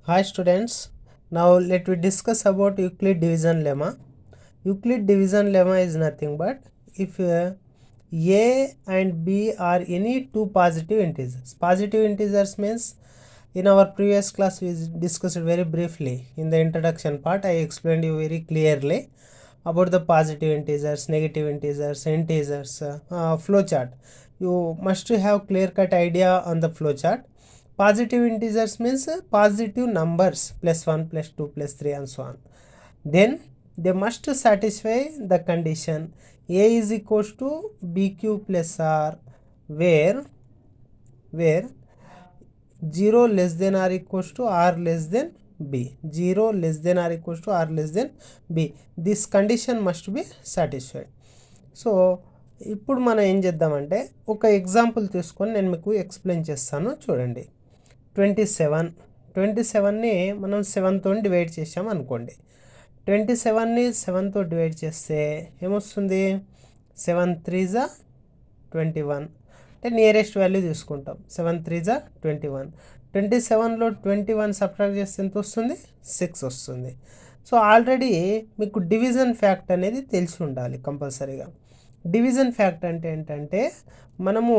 Hi students, now let we discuss about Euclid division lemma. Euclid division lemma is nothing but if a and b are any two positive integers. Positive integers means in our previous class we discussed very briefly. In the introduction part I explained you very clearly about the positive integers, negative integers, flowchart. You must have clear cut idea on the flowchart. Positive integers means positive numbers +1, +2, +3 and so on. Then they must satisfy the condition a is equals to bq plus r where 0 less than or equals to r less than b. 0 less than or equals to r less than b. This condition must be satisfied. So ఇప్పుడు మనం ఏం చేద్దామంటే ఒక example తీసుకొని నేను మీకు explain చేస్తాను చూడండి. 27ని మనం 7తో డివైడ్ చేసాం అనుకోండి. 27ని 7తో డివైడ్ చేస్తే ఏమొస్తుంది? 7 3 జా 21 అంటే నియరెస్ట్ వాల్యూ తీసుకుంటాం. 7 3 జా 21. 27లో 21 సబ్ట్రాక్ట్ చేస్తే ఎంత వస్తుంది? 6 వస్తుంది. సో ఆల్రెడీ మీకు డివిజన్ ఫ్యాక్ట్ అనేది తెలిసి ఉండాలి కంపల్సరీగా. డివిజన్ ఫ్యాక్ట్ అంటే ఏంటంటే మనము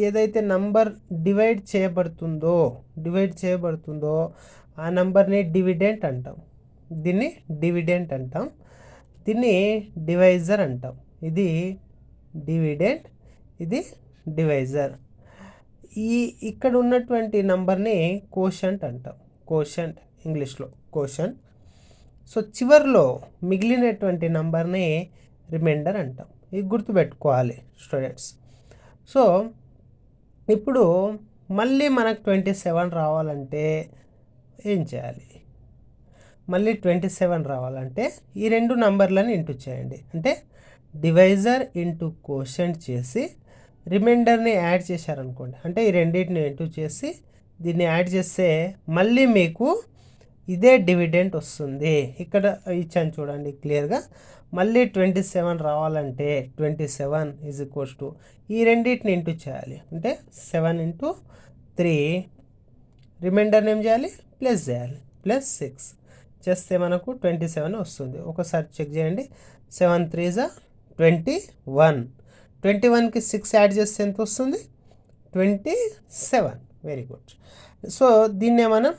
ఏదైతే నంబర్ డివైడ్ చేయబడుతుందో ఆ నంబర్ని డివిడెంట్ అంటాం. దీన్ని డివిడెంట్ అంటాం. దీన్ని డివైజర్ అంటాం. ఇది డివిడెంట్, ఇది డివైజర్. ఇక్కడ ఉన్నటువంటి నంబర్ని కోషంట్ అంటాం. కోషంట్ ఇంగ్లీష్లో కోషంట్. సో చివర్లో మిగిలినటువంటి నంబర్ని రిమైండర్ అంటాం. ఇది గుర్తుపెట్టుకోవాలి స్టూడెంట్స్. సో ఇప్పుడు మళ్ళీ మనకు 27 రావాలంటే ఏం చేయాలి? మళ్ళీ 27 రావాలంటే ఈ రెండు నంబర్లను ఇంటూ చేయండి. అంటే డివైజర్ ఇంటూ కోషంట్ చేసి రిమైండర్ని యాడ్ చేశారనుకోండి, అంటే ఈ రెండింటిని ఇంటూ చేసి దీన్ని యాడ్ చేస్తే మళ్ళీ మీకు ఇదే డివిడెంట్ వస్తుంది. ఇక్కడ ఇచ్చాను చూడండి క్లియర్గా. మళ్ళీ 27 రావాలంటే 27 ఈజ్ ఈక్వల్స్ టు ఈ రెండింటిని ఇంటూ చేయాలి. అంటే 7 ఇంటూ 3 రిమైండర్ని ఏం చేయాలి? ప్లస్ చేయాలి. +6 చేస్తే మనకు 27 వస్తుంది. ఒకసారి చెక్ చేయండి. 7 3 జా 21. 21కి 6 యాడ్ చేస్తే ఎంత వస్తుంది? 27. Very good. సో దీన్నే మనం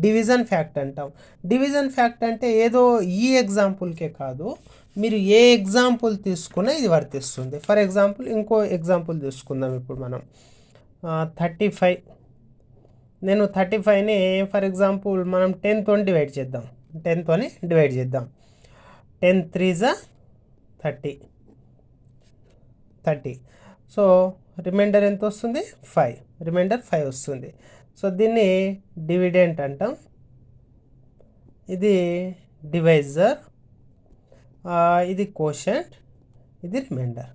డివిజన్ ఫ్యాక్ట్ అంటాం. డివిజన్ ఫ్యాక్ట్ అంటే ఏదో ఈ ఎగ్జాంపుల్కే కాదు, మీరు ఏ ఎగ్జాంపుల్ తీసుకున్నా ఇది వర్తిస్తుంది. ఫర్ ఎగ్జాంపుల్ ఇంకో ఎగ్జాంపుల్ తీసుకుందాం. ఇప్పుడు మనం 35. నేను 35ని ఫర్ ఎగ్జాంపుల్ మనం 10తో డివైడ్ చేద్దాం. 10తోని డివైడ్ చేద్దాం. 10 3 జా 30. సో రిమైండర్ ఎంత వస్తుంది? 5. రిమైండర్ 5 వస్తుంది. సో దీన్ని డివిడెంట్ అంటాం. ఇది డివైజర్, ఇది కోషంట్, ఇది రిమైండర్.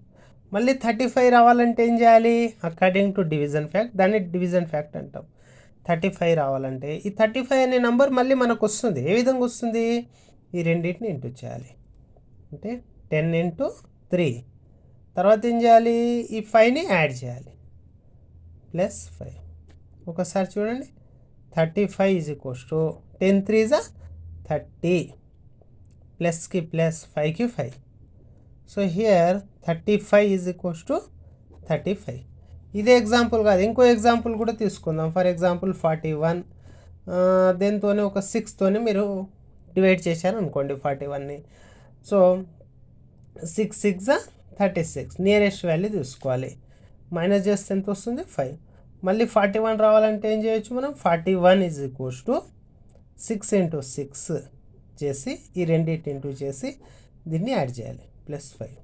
మళ్ళీ 35 రావాలంటే ఏం చేయాలి? అకార్డింగ్ టు డివిజన్ ఫ్యాక్ట్ దాన్ని డివిజన్ ఫ్యాక్ట్ అంటాం. 35 రావాలంటే ఈ 35 అనే నంబర్ మళ్ళీ మనకు వస్తుంది. ఏ విధంగా వస్తుంది? ఈ రెండింటిని ఇంటూ చేయాలి. అంటే 10 ఇంటూ 3. తర్వాత ఏం చేయాలి? ఈ 5ని యాడ్ చేయాలి. +5. ఒకసారి చూడండి. 35 ఈజ్ ఈక్వల్స్ టు 10 3 జా 30. ప్లస్కి ప్లస్ 5కి 5. So here 35 is equals to 35. ఇదే ఎగ్జాంపుల్ కాదు, ఇంకో ఎగ్జాంపుల్ కూడా తీసుకుందాం. ఫర్ ఎగ్జాంపుల్ 41 దేనితోనే ఒక 6తోనే మీరు డివైడ్ చేశారు అనుకోండి 41ని. సో 6 6 జా 36. నియరెస్ట్ వాల్యూ తీసుకోవాలి. మైనస్ చేస్తే ఎంత వస్తుంది? 5. మళ్ళీ 41 రావాలంటే ఏం చేయొచ్చు మనం? 41 ఈజ్ ఈక్వల్స్ టు 6 ఇంటూ 6 చేసి ఈ రెండింటి ఇంటూ చేసి దీన్ని యాడ్ చేయాలి. +5.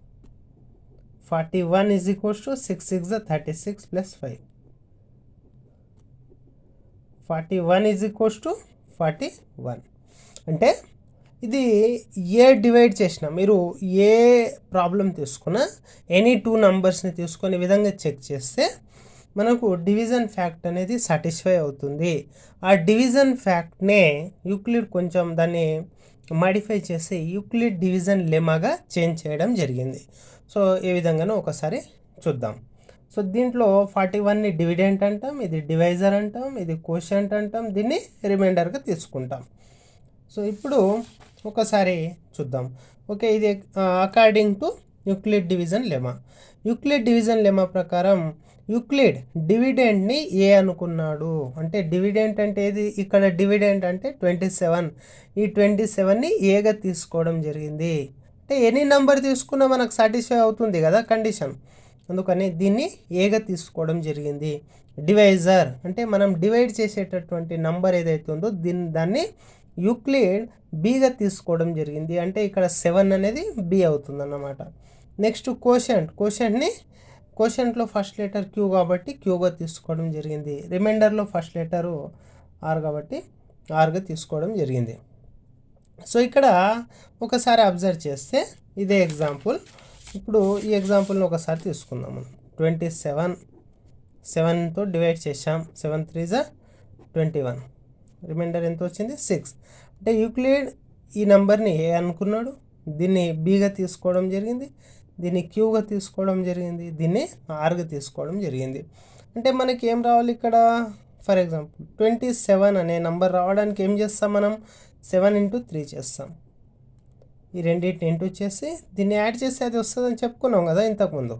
41 ఈజ్ ఈక్వల్స్ టు 6 6 జా 36 +5. 41 ఈజ్ ఈక్వల్స్ టు 41. అంటే ఇది ఏ డివైడ్ చేసినా, మీరు ఏ ప్రాబ్లం తీసుకున్నా ఎనీ 2 నంబర్స్ని తీసుకొని ఈ విధంగా చెక్ చేస్తే మనకు డివిజన్ ఫ్యాక్ట్ అనేది సాటిస్ఫై అవుతుంది. ఆ డివిజన్ ఫ్యాక్ట్నే యూక్లిడ్ కొంచెం దాన్ని మాడిఫై చేసి యూక్లిడ్ డివిజన్ లెమాగా చేంజ్ చేయడం జరిగింది. సో ఏ విధంగానో ఒకసారి చూద్దాం. సో దీంట్లో 41ని డివిడెంట్ అంటాం, ఇది డివైజర్ అంటాం, ఇది కోషంట్ అంటాం, దీన్ని రిమైండర్గా తీసుకుంటాం. సో ఇప్పుడు ఒకసారి చూద్దాం. ఓకే, ఇది according to Euclid division lemma. Euclid division lemma ప్రకారం యూక్లిడ్ డివిడెంట్ని ఏ అనుకున్నాడు అంటే, డివిడెంట్ అంటే ఏది, ఇక్కడ డివిడెంట్ అంటే 27. ఈ 27ని ఏగా తీసుకోవడం జరిగింది. అంటే ఎనీ నెంబర్ తీసుకున్నా మనకు సాటిస్ఫై అవుతుంది కదా కండిషన్, అందుకని దీన్ని ఏగా తీసుకోవడం జరిగింది. డివైజర్ అంటే మనం డివైడ్ చేసేటటువంటి నంబర్ ఏదైతే ఉందో దాన్ని యూక్లిడ్ బీగా తీసుకోవడం జరిగింది. అంటే ఇక్కడ 7 అనేది బి అవుతుంది అన్నమాట. నెక్స్ట్ కోషంట్ని కోషంట్లో ఫస్ట్ లెటర్ క్యూ కాబట్టి క్యూగా తీసుకోవడం జరిగింది. రిమైండర్లో ఫస్ట్ లెటరు ఆర్ కాబట్టి ఆర్గా తీసుకోవడం జరిగింది. సో ఇక్కడ ఒకసారి అబ్జర్వ్ చేస్తే ఇదే ఎగ్జాంపుల్. ఇప్పుడు ఈ ఎగ్జాంపుల్ని ఒకసారి తీసుకుందాం. మనం 27 7తో డివైడ్ చేసాం. 7 3 = 21. రిమైండర్ ఎంత వచ్చింది? 6. అంటే యూక్లిడ్ ఈ నెంబర్ని ఏ అనుకున్నాడు, దీన్ని బీగా తీసుకోవడం జరిగింది, దీన్ని క్యూగా తీసుకోవడం జరిగింది, దీన్ని ఆర్గా తీసుకోవడం జరిగింది. అంటే మనకి ఏం రావాలి ఇక్కడ? ఫర్ ఎగ్జాంపుల్ 27 అనే నెంబర్ రావడానికి ఏం చేస్తాం మనం? 7 × 3 చేస్తాం. ఈ రెండింటిని ఇంటూ చేసి దీన్ని యాడ్ చేస్తే అది వస్తుందని చెప్పుకున్నాం కదా ఇంతకుముందు,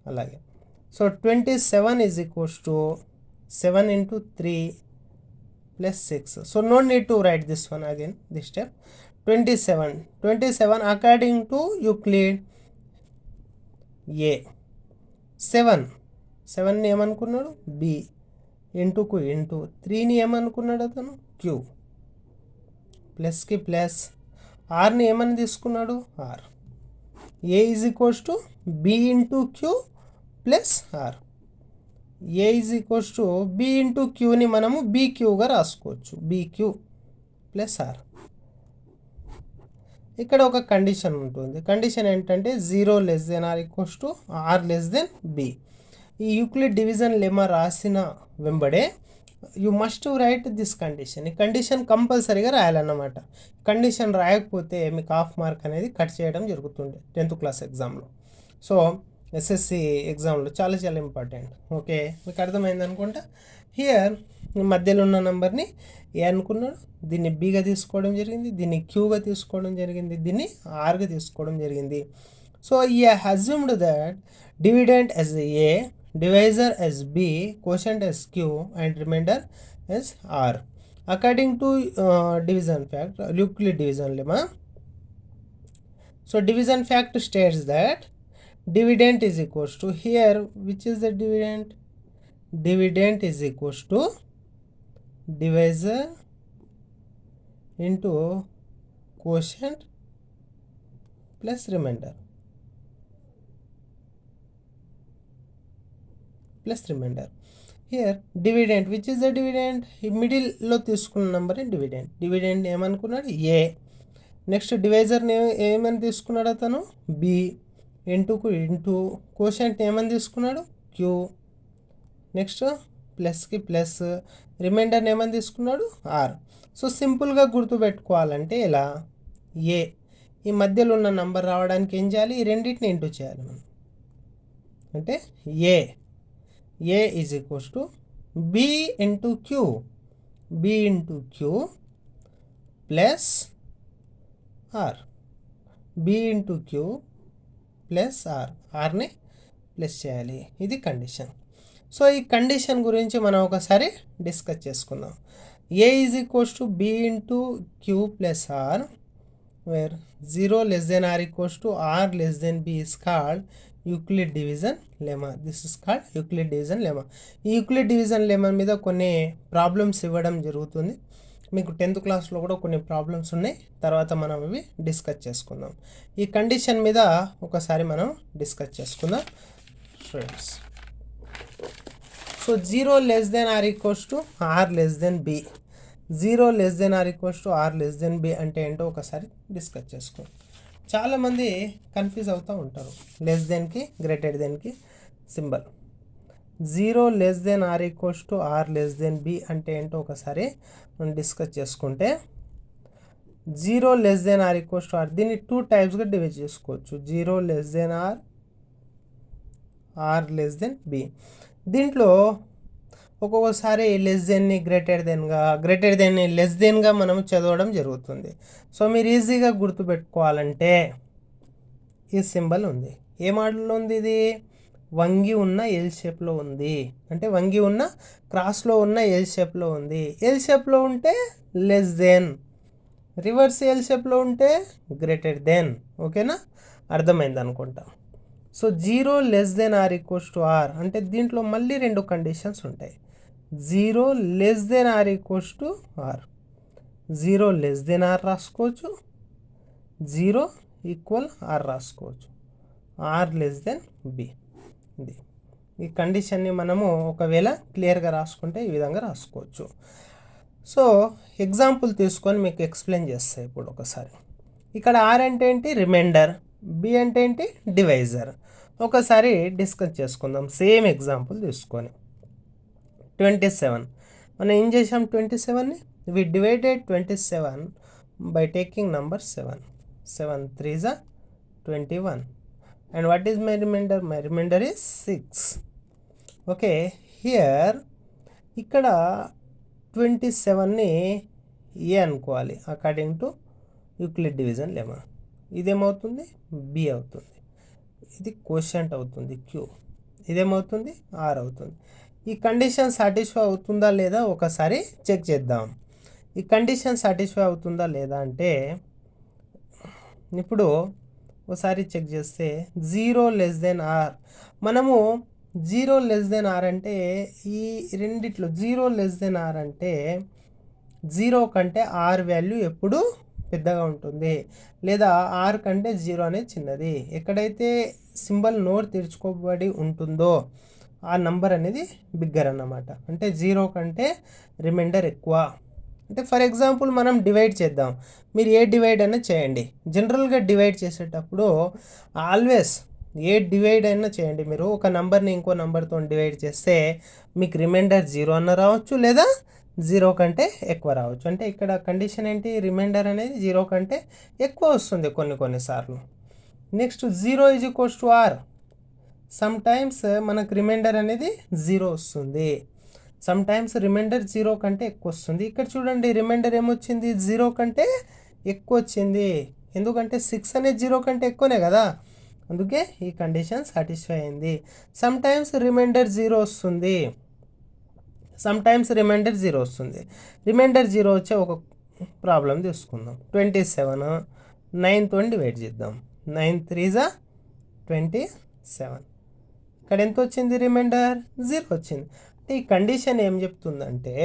అలాగే. So 27 = 7 × 3 + 6. So no need to write this one again, this step. 27 according to Euclid A. 7ని ఏమనుకున్నాడు? బి. ఇంటూకు ఇంటూ 3ని ఏమనుకున్నాడు అతను? క్యూ. ప్లస్కి ప్లస్. ఆర్ని ఏమని తీసుకున్నాడు? R. A = B into Q plus R. A = B into క్యూని మనము బీక్యూగా రాసుకోవచ్చు. BQ plus R. ఇక్కడ ఒక కండిషన్ ఉంటుంది. కండిషన్ ఏంటంటే 0 ≤ r r b. ఈ యూక్లిడ్ డివిజన్ లెమా రాసిన వెంబడే you must right this condition. ఈ కండిషన్ కంపల్సరీగా రాయాలన్నమాట. కండిషన్ రాయకపోతే మీకు హాఫ్ మార్క్ అనేది కట్ చేయడం జరుగుతుంది 10th క్లాస్ ఎగ్జామ్లో. సో ఎస్ఎస్సి ఎగ్జామ్లో చాలా చాలా ఇంపార్టెంట్. ఓకే, మీకు అర్థమైంది అనుకుంటా. హియర్ మధ్యలో ఉన్న నెంబర్ని ఏ అనుకున్నాడు, దీన్ని బీగా తీసుకోవడం జరిగింది, దీన్ని క్యూగా తీసుకోవడం జరిగింది, దీన్ని ఆర్గా తీసుకోవడం జరిగింది. సో ఈ assumed that dividend as A, divisor as b, quotient as q, and remainder as r. According to division fact, Euclid division lemma. So division fact states that dividend is equals to, here which is the dividend? Dividend is equals to divisor into quotient plus remainder. Plus remainder. Here dividend, which is the dividend? ఈ మిడిల్లో తీసుకున్న number dividend. Dividend ఏమనుకున్నాడు? ఏ. Next డివైజర్ని ఏమని తీసుకున్నాడు అతను? B. ఇంటూకు into quotient ఏమని తీసుకున్నాడు? Q. Next ప్లస్కి ప్లస్. రిమైండర్ని ఏమని తీసుకున్నాడు? ఆర్. సో సింపుల్గా గుర్తుపెట్టుకోవాలంటే ఇలా, ఏ ఈ మధ్యలో ఉన్న నంబర్ రావడానికి ఏం చేయాలి? ఈ రెండింటిని ఇంటూ చేయాలి మనం. అంటే ఏ = b into q, b into q plus r, b into q plus r, rని ప్లస్ చేయాలి. ఇది కండిషన్. సో ఈ కండిషన్ గురించి మనం ఒకసారి డిస్కస్ చేసుకుందాం. a = b into q plus r, where 0 ≤ r r b is called Euclid division lemma. This is called Euclid division lemma. ఈ Euclid division lemma మీద కొన్ని ప్రాబ్లమ్స్ ఇవ్వడం జరుగుతుంది. మీకు 10th క్లాస్లో కూడా కొన్ని ప్రాబ్లమ్స్ ఉన్నాయి, తర్వాత మనం ఇవి డిస్కస్ చేసుకుందాం. ఈ కండిషన్ మీద ఒకసారి మనం డిస్కస్ చేసుకుందాం students. So 0 ≤ r b. 0 ≤ r b అంటే ఏంటో ఒకసారి డిస్కస్ చేసుకోండి. చాలామంది కన్ఫ్యూజ్ అవుతూ ఉంటారు less దెన్కి greater దెన్కి symbol. 0 ≤ r b అంటే ఏంటో ఒకసారి మనం డిస్కస్ చేసుకుంటే, 0 ≤ r దీన్ని 2 టైప్స్గా డివైడ్ చేసుకోవచ్చు. 0 r r less than b. దీంట్లో ఒక్కొక్కసారి లెస్ దెన్ని గ్రేటర్ దెన్ని లెస్ దెన్గా మనం చదవడం జరుగుతుంది. సో మీరు ఈజీగా గుర్తుపెట్టుకోవాలంటే ఈ సింబల్ ఉంది. ఏ మోడల్లో ఉంది ఇది? వంగి ఉన్న ఎల్ షేప్లో ఉంది. అంటే వంగి ఉన్న క్రాస్లో ఉన్న ఎల్ షేప్లో ఉంది. ఎల్ షేప్లో ఉంటే లెస్ దెన్, రివర్స్ ఎల్ షేప్లో ఉంటే గ్రేటర్ దెన్. ఓకేనా? అర్థమైంది అనుకుంటా. So 0 less than or equals to r అంటే దీంట్లో మళ్ళీ 2 కండిషన్స్ ఉంటాయి. 0 less than or equals to r, 0 less than r రాసుకోవచ్చు, 0 ఈక్వల్ ఆర్ రాసుకోవచ్చు, ఆర్ లెస్ దెన్ బి. ఇది ఈ కండిషన్ని మనము ఒకవేళ క్లియర్గా రాసుకుంటే ఈ విధంగా రాసుకోవచ్చు. సో ఎగ్జాంపుల్ తీసుకొని మీకు ఎక్స్ప్లెయిన్ చేస్తాయి ఇప్పుడు ఒకసారి. ఇక్కడ ఆర్ అంటే ఏంటి? రిమైండర్. బి అంటే ఏంటి? డివైజర్. ఒకసారి డిస్కస్ చేసుకుందాం సేమ్ ఎగ్జాంపుల్ తీసుకొని. 27 మనం ఏం చేసాం? 27ని we divided 27 by taking number 7. 7 3s are 21. And what is my remainder? My remainder is 6. Okay, here ఇక్కడ 27ని ఏ అనుకోవాలి according to Euclid division lemma. ఇదేమవుతుంది? బి అవుతుంది. ఇది కోషంట్ అవుతుంది క్యూ. ఇదేమవుతుంది? ఆర్ అవుతుంది. ఈ కండిషన్ సాటిస్ఫై అవుతుందా లేదా ఒకసారి చెక్ చేద్దాం. ఈ కండిషన్ సాటిస్ఫై అవుతుందా లేదా అంటే ఇప్పుడు ఒకసారి చెక్ చేస్తే 0 లెస్ దెన్ ఆర్, మనము 0 లెస్ దెన్ ఆర్ అంటే ఈ రెండిట్లో 0 లెస్ దెన్ ఆర్ అంటే 0 కంటే ఆర్ వాల్యూ ఎప్పుడు పెద్దగా ఉంటుంది, లేదా ఆర్ కంటే 0 అనేది చిన్నది. ఎక్కడైతే సింబల్ నోరు తెరుచుకోబడి ఉంటుందో ఆ నంబర్ అనేది బిగ్గర్ అన్నమాట. అంటే 0 కంటే రిమైండర్ ఎక్కువ. అంటే ఫర్ ఎగ్జాంపుల్ మనం డివైడ్ చేద్దాం. మీరు ఏ డివైడ్ అయినా చేయండి. జనరల్గా డివైడ్ చేసేటప్పుడు ఆల్వేస్ ఏ డివైడ్ అయినా చేయండి. మీరు ఒక నెంబర్ని ఇంకో నెంబర్తో డివైడ్ చేస్తే మీకు రిమైండర్ 0 అన్న రావచ్చు, లేదా 0 కంటే ఎక్కువ రావచ్చు. అంటే ఇక్కడ కండిషన్ ఏంటి? రిమైండర్ అనేది 0 కంటే ఎక్కువ వస్తుంది కొన్నిసార్లు. Next 0 is equals to r. Sometimes మనకు రిమైండర్ అనేది 0 వస్తుంది, సమ్ టైమ్స్ రిమైండర్ 0 కంటే ఎక్కువ వస్తుంది. ఇక్కడ చూడండి రిమైండర్ ఏమొచ్చింది? 0 కంటే ఎక్కువ వచ్చింది. ఎందుకంటే 6 అనేది 0 కంటే ఎక్కువనే కదా, అందుకే ఈ కండిషన్ సాటిస్ఫై అయింది. సమ్ టైమ్స్ రిమైండర్ 0 వస్తుంది, సమ్ టైమ్స్ రిమైండర్ 0 వస్తుంది. రిమైండర్ 0 వచ్చే ఒక ప్రాబ్లం తీసుకుందాం. 27 9తో డివైడ్ చేద్దాం. 9 3s are 27. ఇక్కడ ఎంత వచ్చింది? రిమైండర్ 0 వచ్చింది. అంటే ఈ కండిషన్ ఏం చెప్తుందంటే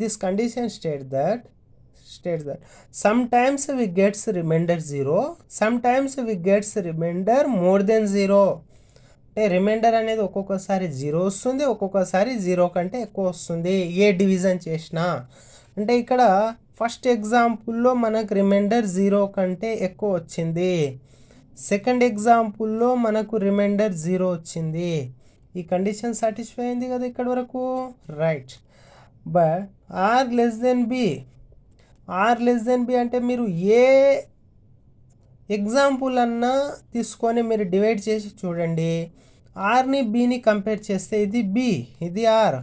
this condition state that sometimes we gets remainder 0, sometimes we gets remainder more than 0. అంటే రిమైండర్ అనేది ఒక్కొక్కసారి 0 వస్తుంది, ఒక్కొక్కసారి 0 కంటే ఎక్కువ వస్తుంది ఏ డివిజన్ చేసినా. అంటే ఇక్కడ ఫస్ట్ ఎగ్జాంపుల్లో మనకు రిమైండర్ 0 కంటే ఎక్కువ వచ్చింది, సెకండ్ ఎగ్జాంపుల్లో మనకు రిమైండర్ 0 వచ్చింది. ఈ కండిషన్ సాటిస్ఫై అయింది కదా ఇక్కడ వరకు, right. But r less than b, r less than b అంటే మీరు ఏ ఎగ్జాంపుల్ అన్నా తీసుకొని మీరు డివైడ్ చేసి చూడండి. ఆర్ని బిని కంపేర్ చేస్తే ఇది బి, ఇది ఆర్.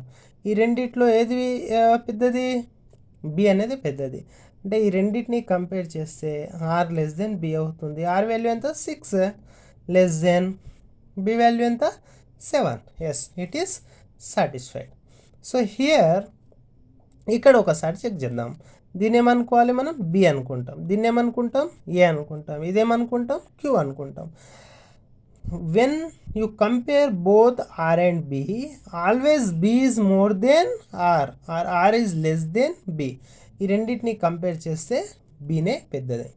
ఈ రెండిట్లో ఏది పెద్దది? బి అనేది పెద్దది. అంటే ఈ రెండింటిని కంపేర్ చేస్తే ఆర్ లెస్ దెన్ బి అవుతుంది. ఆర్ వాల్యూ ఎంత? 6 లెస్ దెన్ బి వాల్యూ ఎంత? 7. Yes, it is satisfied. So here ఇక్కడ ఒకసారి చెక్ చేద్దాం. దీన్ని ఏమనుకోవాలి మనం? బి అనుకుంటాం. దీన్ని ఏమనుకుంటాం? ఏ అనుకుంటాం. ఇదేమనుకుంటాం? క్యూ అనుకుంటాం. when you compare both r and b, always b is more than r or r is less than b. ఈ రెండింటిని కంపేర్ చేస్తే బీనే పెద్దది.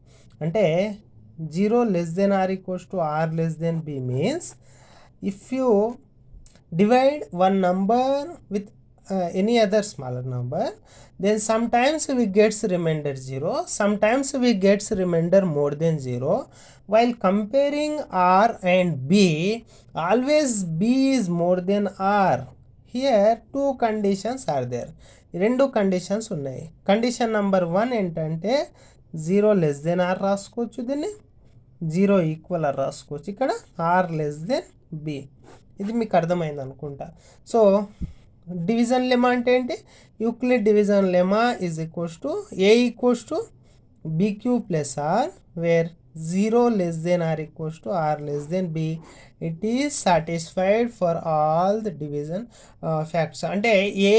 అంటే 0 less than or equals to r less than b means if you divide one number with any other smaller number, then sometimes we gets remainder 0, sometimes we gets remainder more than 0. While comparing r and b, always b is more than r. Here two conditions are there. రెండు conditions ఉన్నాయి. Condition number 1 ఏంటంటే 0 less than r రాసుకోవచ్చు, దీన్ని 0 equal r రాసుకోవచ్చు. ఇక్కడ are less than b. ఇది మీకు అర్థమైంది అనుకుంటా. సో డివిజన్ లెమా అంటే ఏంటి? Euclid division lemma is equals to A equals to BQ plus R, where 0 less than or equals to R less than B, it is satisfied for all the division facts. అంటే ఏ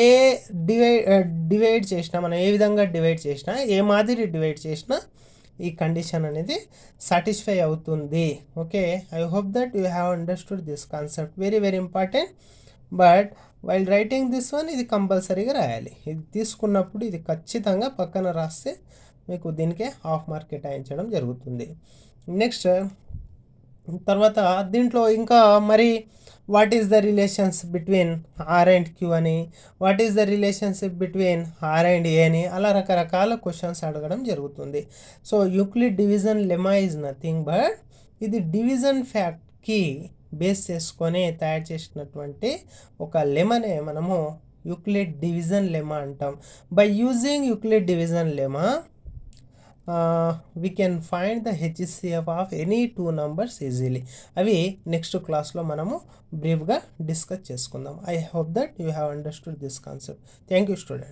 divide చేసినా, మనం ఏ విధంగా divide చేసినా, ఏ మాదిరి divide చేసినా ఈ condition అనేది satisfy అవుతుంది. Okay, I hope that you have understood this concept. Very very important. But while writing this one, ఇది కంపల్సరీగా రాయాలి. ఇది తీసుకున్నప్పుడు ఇది ఖచ్చితంగా పక్కన రాస్తే మీకు దీనికే హాఫ్ మార్క్ కేటాయించడం జరుగుతుంది. నెక్స్ట్ తర్వాత దీంట్లో ఇంకా మరి what is the relations between R and Q అని, what is the relationship between R and A అని, అలా రకరకాల క్వశ్చన్స్ అడగడం జరుగుతుంది. So Euclid division lemma is nothing but ఇది డివిజన్ ఫ్యాక్ట్కి బేస్ చేసుకొని తయారు చేసినటువంటి ఒక లెమనే మనము యూక్లిడ్ డివిజన్ లెమా అంటాం. By using Euclid division lemma we can find the HCF of any two numbers easily. అవి నెక్స్ట్ క్లాస్లో మనము బ్రీఫ్గా డిస్కస్ చేసుకుందాం. I hope that you have understood this concept. Thank you student.